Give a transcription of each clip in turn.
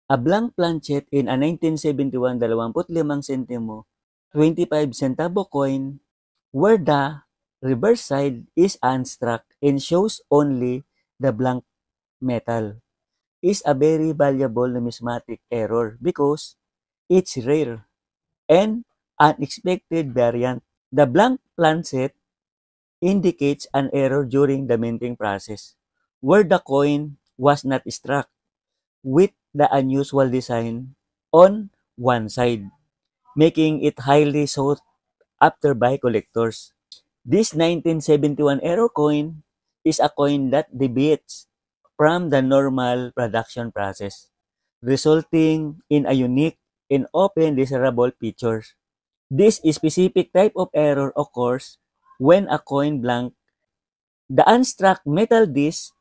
A blank planchet in a 1971 25 sentimo 25 centavo coin where the reverse side is unstruck and shows only the blank metal is a very valuable numismatic error because it's rare and unexpected variant. The blank planchet indicates an error during the minting process where the coin was not struck with the unusual design on one side, making it highly sought after by collectors. This 1971 error coin is a coin that deviates from the normal production process, resulting in a unique and often desirable feature. This specific type of error occurs when a coin blank, the unstruck metal disc,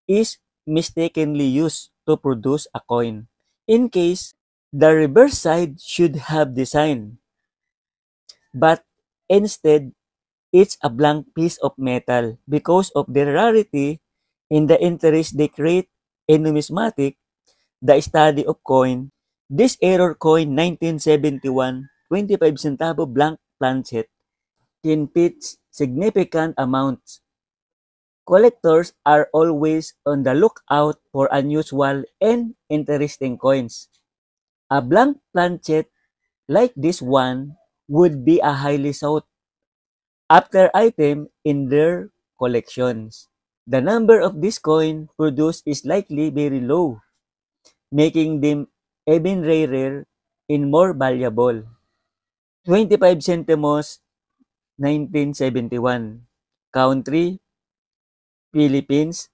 is mistakenly used to produce a coin. In case the reverse side should have design, but instead it's a blank piece of metal because of the rarity in the interest they create in numismatic, the study of coin. This error coin 1971 25 centavo blank planchet can pitch significant amounts. Collectors are always on the lookout for unusual and interesting coins. A blank planchet like this one would be a highly sought after item in their collections. The number of this coin produced is likely very low, making them even rarer and more valuable. 25 centimos 1971. Country, Philippines.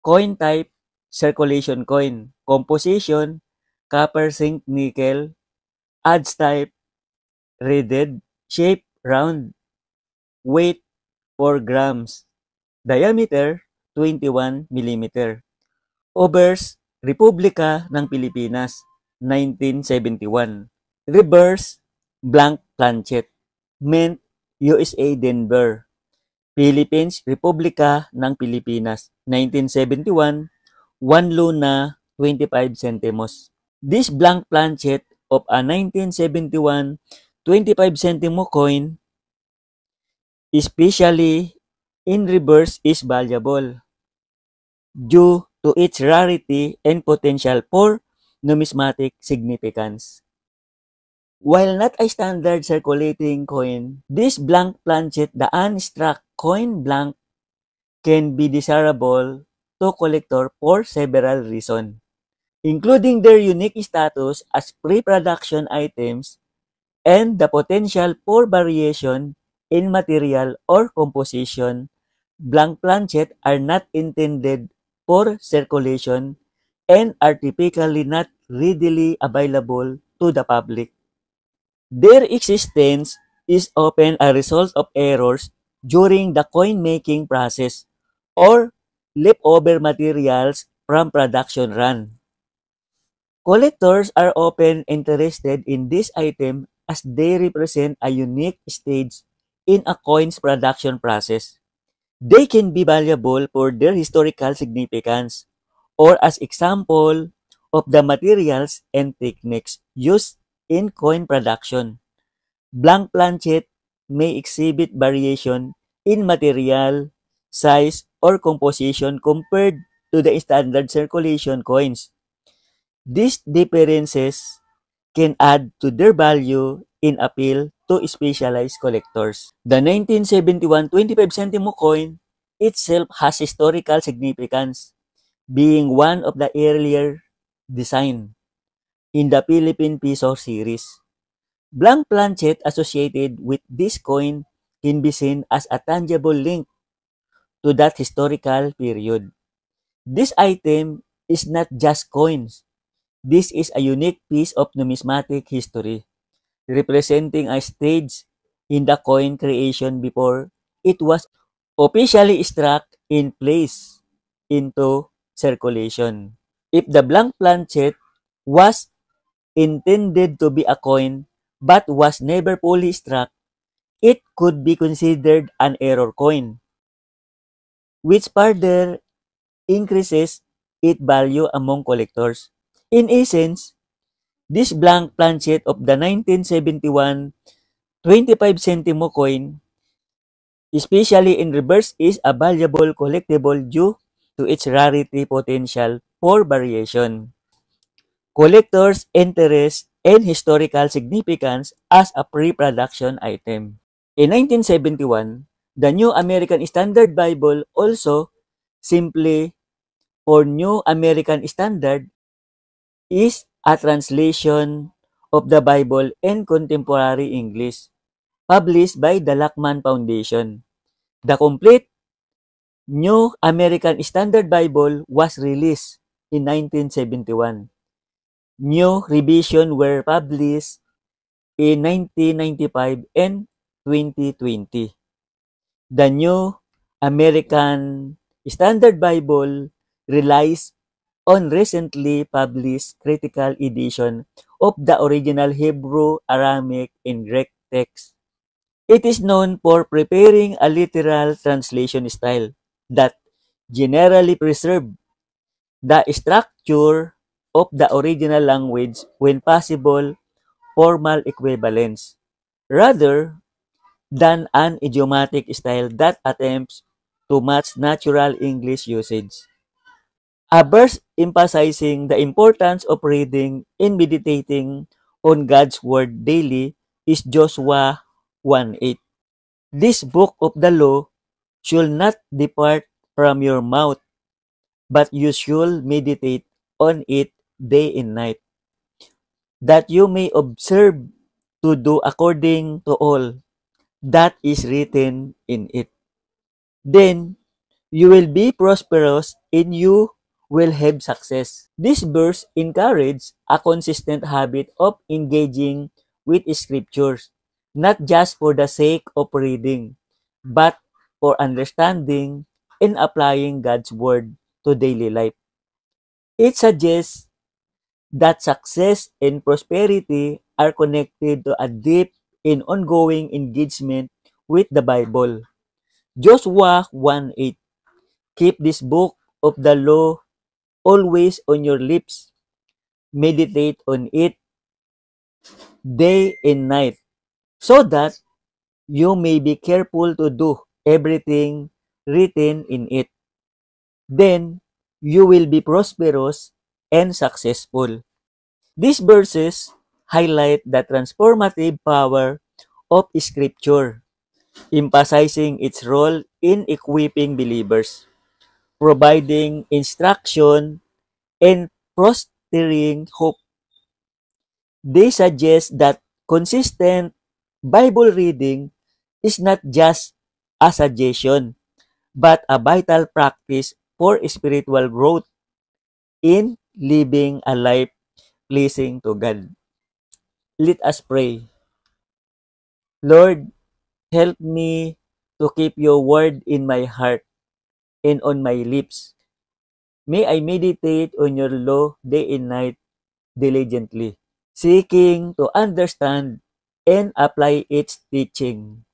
Coin type, circulation coin. Composition, copper, zinc, nickel. Odds type, reeded. Shape, round. Weight, 4 grams. Diameter, 21 millimeter. Obverse, Republika ng Pilipinas, 1971. Reverse, blank planchet. Mint, USA Denver. Philippines, Republika ng Pilipinas, 1971. 1 luna, 25 centimos. This blank planchet of a 1971 25 centimo coin, especially in reverse, is valuable due to its rarity and potential for numismatic significance. While not a standard circulating coin, this blank planchet, the unstruck coin blank, can be desirable to collector for several reasons, including their unique status as pre-production items and the potential for variation in material or composition. Blank planchet are not intended for circulation and are typically not readily available to the public. Their existence is often a result of errors during the coin-making process or leftover materials from production run. Collectors are often interested in this item as they represent a unique stage in a coin's production process. They can be valuable for their historical significance or as example of the materials and techniques used in coin production. Blank planchet may exhibit variation in material, size, or composition compared to the standard circulation coins. These differences can add to their value in appeal to specialized collectors. The 1971 25 centimo coin itself has historical significance, being one of the earlier design in the Philippine Peso series. Blank planchet associated with this coin can be seen as a tangible link to that historical period. This item is not just coins. This is a unique piece of numismatic history, representing a stage in the coin creation before it was officially struck in place into circulation. If the blank planchet was intended to be a coin but was never fully struck, it could be considered an error coin, which further increases its value among collectors. In essence, this blank planchet of the 1971 25 centimo coin, especially in reverse, is a valuable collectible due to its rarity potential for variation, collector's interest, and historical significance as a pre-production item. In 1971, the New American Standard Bible, also simply for New American Standard, is a translation of the Bible in contemporary English, published by the Lachman Foundation. The complete New American Standard Bible was released in 1971. New revisions were published in 1995 and 2020. The New American Standard Bible relies on recently published critical edition of the original Hebrew, Aramaic, and Greek text. It is known for preparing a literal translation style that generally preserve the structure of the original language when possible formal equivalence, rather than an idiomatic style that attempts to match natural English usage. A verse emphasizing the importance of reading and meditating on God's Word daily is Joshua 1:8. This book of the law should not depart from your mouth, but you should meditate on it day and night, that you may observe to do according to all that is written in it. Then you will be prosperous and you will have success. This verse encourages a consistent habit of engaging with scriptures, not just for the sake of reading, but for understanding and applying God's word to daily life. It suggests that success and prosperity are connected to a deep and ongoing engagement with the Bible. Joshua 1:8. Keep this book of the law always on your lips. Meditate on it day and night, so that you may be careful to do everything written in it. Then you will be prosperous and successful. These verses highlight the transformative power of Scripture, emphasizing its role in equipping believers, providing instruction, and fostering hope. They suggest that consistent Bible reading is not just a suggestion, but a vital practice for spiritual growth in living a life pleasing to God. Let us pray. Lord, help me to keep your word in my heart and on my lips. May I meditate on your law day and night diligently, seeking to understand and apply its teaching.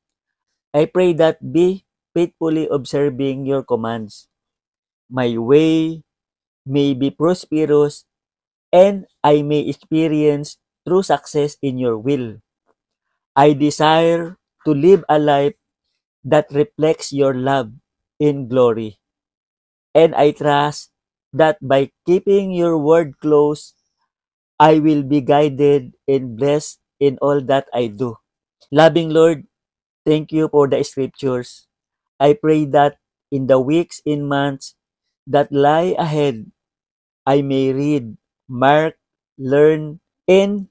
I pray that be faithfully observing your commands. My way may be prosperous and I may experience true success in your will. I desire to live a life that reflects your love in glory. And I trust that by keeping your word close, I will be guided and blessed in all that I do. Loving Lord, thank you for the scriptures. I pray that in the weeks and months that lie ahead, I may read, mark, learn, and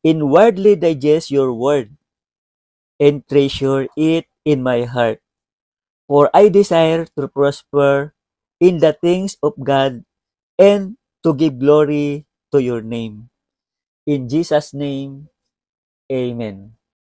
inwardly digest your word and treasure it in my heart. For I desire to prosper in the things of God and to give glory to your name. In Jesus' name, Amen.